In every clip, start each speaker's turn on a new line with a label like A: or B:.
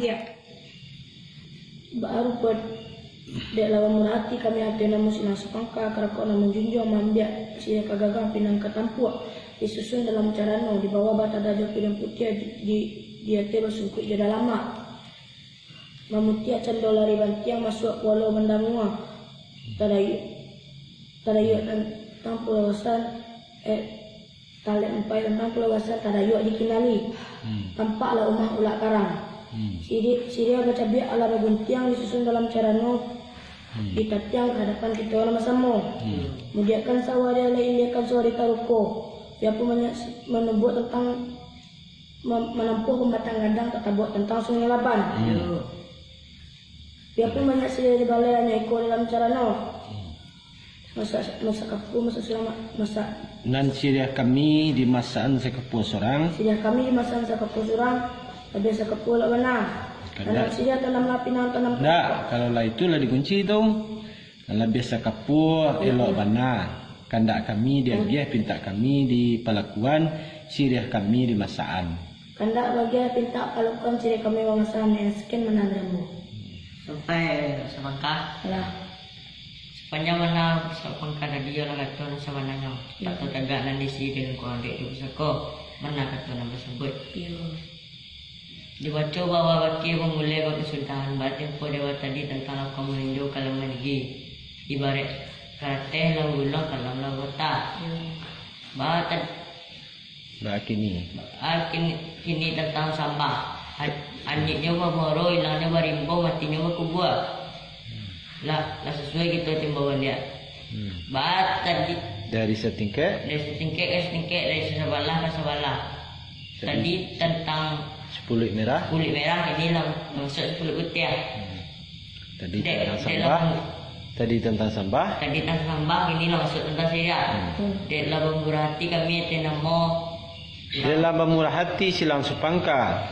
A: Siriah. Baru buat dek lawan murati kami hati namun sinang sepangka karakok namun junjung mambiak Siriah kagagang pinang ketampuak disusun dalam carano di bawah bata dajah pinang putih di hati bersungkut jada lama mamutia cendolari bantiang masuk walau mendamua tadayu dan tampulawasan talek empai tentang pulawasan tadayu dikinali tampaklah umah ulak karang Siriah baca biak ala babuntiang disusun dalam carano ditatiang hadapan kita orang bersama mudiakan sawah dia lain diakan sawah di taruko dia pun menubuh tentang menempuh pembatang gadang tak buat tentang sungai Laban dia pun banyak Siriah di balai hanya ikut dalam carano masa kapu masa selamat masa
B: nan Siriah kami di masaan sekapu sorang
A: Siriah kami di masaan sekapu sorang tapi sekapu lah benar tanam Siriah tanam lapinang tanam
B: tak kalau lah itulah dikunci tu kalau biasa kapu elok bana kandak kami dia pinta kami di pelakuan Siriah kami di masaan
A: kandak bagi pinta pelakuan Siriah kami wangasan sekian menandamu
C: sampai semangka
A: lah
C: sepanjang mana semangka tadi orang kata sama nanya tak tahu tagak nanti si dengan kurang dek tu seko mana kata nama sebut dibaca bahwa wakil memulai bagi kesultanan batin po dewa tadi tentang kamu rindu kalau menigi ibarat karateh lang ulang kalau lagota batat
B: kini
C: kini tentang sampah anjingnya moro hilangnya barimbo matinya kubua lah sesuai gitu timbawan dia batat
B: dari setingkat
C: dari sebelah ke sebelah tadi tentang
B: kulit merah
C: ini lah maksud kulit putih
B: tadi tentang sampah
C: ini lah maksud tentang Siriah dek lah berhati kami tenamo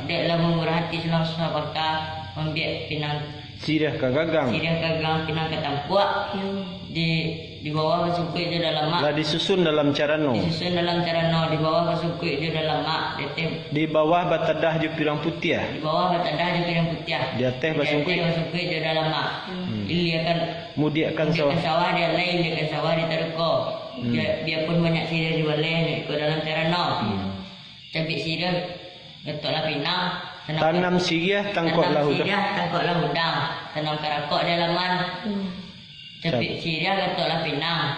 B: dek lah bermurah hati silang supangka
C: membiak pinang
B: Siriah kagagang
C: pinang ketampuak di bawah kesukui itu dalam mak
B: lah disusun dalam carano
C: di bawah kesukui itu dalam mak
B: di bawah batadah ju pirang putih di atas basungkui
C: itu dalam mak ini akan
B: mudiakan
C: sawah dia lain dia sawah di taruko dia pun banyak Siriah di balai ikut dalam carano tapi Siriah getoklah pinang
B: tanam Siriah tangkoklah
C: udang tanam karakok di halaman tapi Siriah getoklah pinang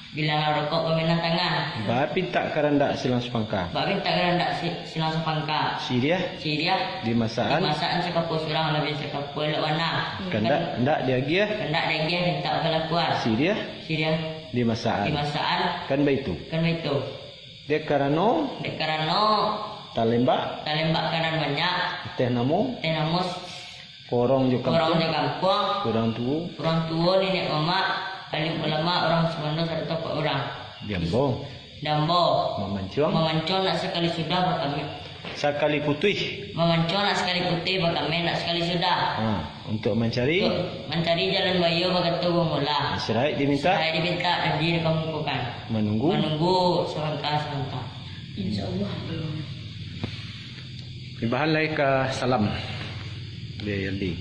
C: bila rokok peminang tangan
B: bapi tak kerendak silang sepangka Siriah di masaan
C: sekapu surang lebih sekapu elok warna
B: kendak dia gia
C: minta kelakuan
B: Siriah di masaan kan begitu dia karano talembak kanan banyak teh namo korong juga kampung kurang tua nenek mama alim ulama orang semando satu orang Dambo
C: memancung nak sekali sudah berkami
B: sekali putih
C: memancung nak sekali putih berkami nak sekali sudah
B: untuk mencari
C: jalan bayu begitu mula
B: Serai diminta
C: dan dia dikamukan menunggu sebentar insyaallah
B: ibahan lai ke salam dia Yaldi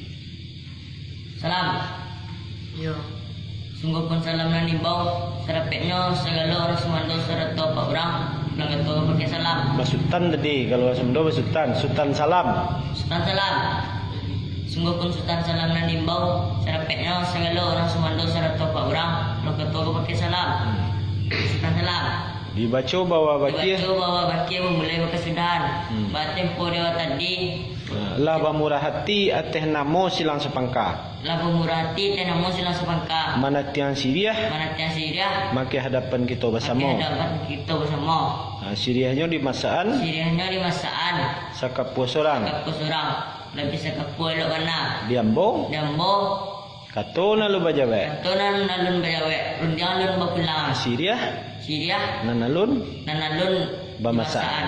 C: salam yo sungguh pun salam nan dibaw serapetnya segala orang semando serta pak orang bilang itu pakai salam
B: basutan tadi kalau semdo basutan sultan salam
C: sungguh pun sultan salam nan dibaw serapetnya segala orang semando serta pak orang bilang itu pakai salam sultan salam
B: dibaca bahwa bakia
C: memulai kesudahan batin po dewa tadi
B: lah bermurah hati atas namo silang sepangka mana tiang Siriah maka hadapan kita bersama Siriahnya di masaan sakapu sorang
C: lebih sakapu elok warna
B: Dambo kato nalu bajawe rundiang lun bapulang Siriah nanalun bamasaan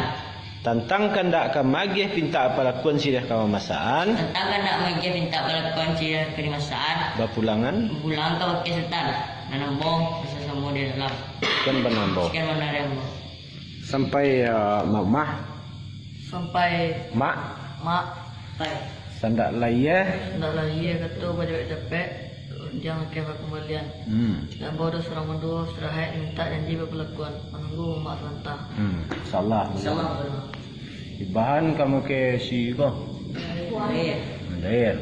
B: tentang kandak ka magih pinta palakuan Siriah ka masaan bapulangan
C: pulang ka wakil sultan nanambong sa samo di dalam
B: kan banambo
C: sampai
B: mak
C: mak
D: Sandak laye.
C: Hendak lagi kata pada capek jangan kira kembalian. Dan baru seorang berdua istirahat minta janji berpelakuan menunggu mak santah.
D: Salah. Bahan kamu ke si ko. Dahir.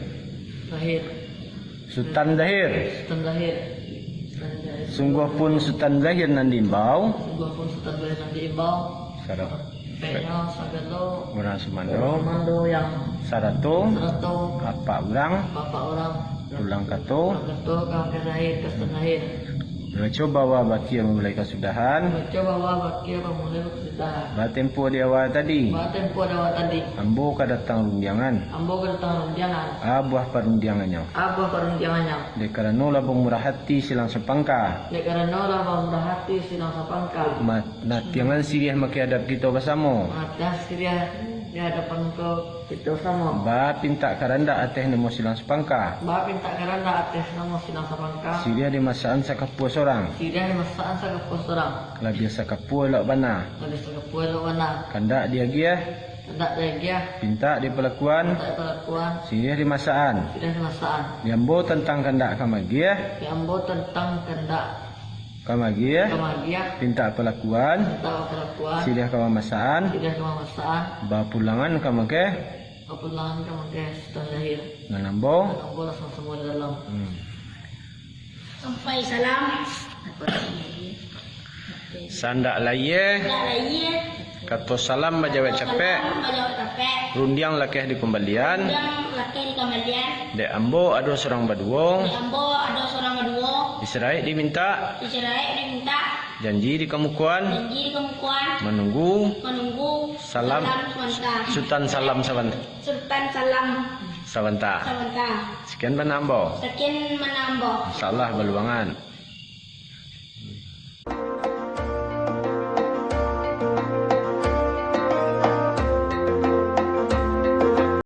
C: Lahir.
D: Sultan Dahir.
C: Sultan lahir.
D: Sungguh pun Sultan Dahir nan diimbau.
C: Sungguh pun Sultan lahir nanti imbau.
D: Sarap.
C: Pekno sagalo.
D: Orang Sumando.
C: Komando yang
D: Sarato.
C: serato
D: Apa orang.
C: bapak orang.
D: Ulang kato.
C: Ketua kawan lahir Sultan lahir.
D: Coba bawa baki yang memulai kesudahan.
C: Coba bawa bakir pemulai kesudahan.
D: Batempo di awal tadi.
C: Tempo dah tadi.
D: Ambo ka datang rundiangan.
C: Ambo ke datang rundiangan.
D: Abuah perundiangannya.
C: Apa perundiangannya?
D: De karena labang murah hati silang sepangka.
C: Dek kerana lah murah hati silang sapangka.
D: Natiangan sirih maki hadap kita bersama.
C: Mata siria di hadapan kau kita sama.
D: Ba pinta karanda ateh nemo silang sepangka.
C: Bapak minta kerana atas nama silang sapangka.
D: Sirih di masaan sa kapua sorang.
C: Siria masaan sa kapus orang.
D: Kalau biasa kapua lak bana.
C: Ada sa kapus mana?
D: Kandak dia gia.
C: Tidak lagi ya.
D: Pinta di pelakuan.
C: Tak perlakuan.
D: Sirih di masaan.
C: Tidak masaan.
D: Diambo tentang kandak kamagia.
C: Ambo tentang kendak
D: Kamagia.
C: kemagia.
D: Pinta pelakuan.
C: Tak perlakuan.
D: Sirih kawamasaan.
C: Tidak kemasaan.
D: Ba pulangan kamake.
C: Kepulangan kamu guys setelah lahir.
D: Nganambo.
C: Ambo langsung semua di dalam.
A: Sampai salam.
D: Sandak laye.
A: Tak lagi.
D: Kato salam bajawet capek.
A: Bajawat capek.
D: Rundiang lakeh di kembalian.
A: Yang laki di kemalian.
D: De ambo ada seorang
A: Di
D: baduong.
A: Ambo ada seorang kedua.
D: Diserai diminta.
A: Dicerai diminta.
D: Janji di kemukuan.
A: Janji di kemukuan.
D: Menunggu.
A: Salam Sawanta.
D: Sultan salam sawanta.
A: Sultan salam
D: Sawanta.
A: Sawanta.
D: Sekian banambo.
A: Sekian menambah.
D: Insyaallah baluangan.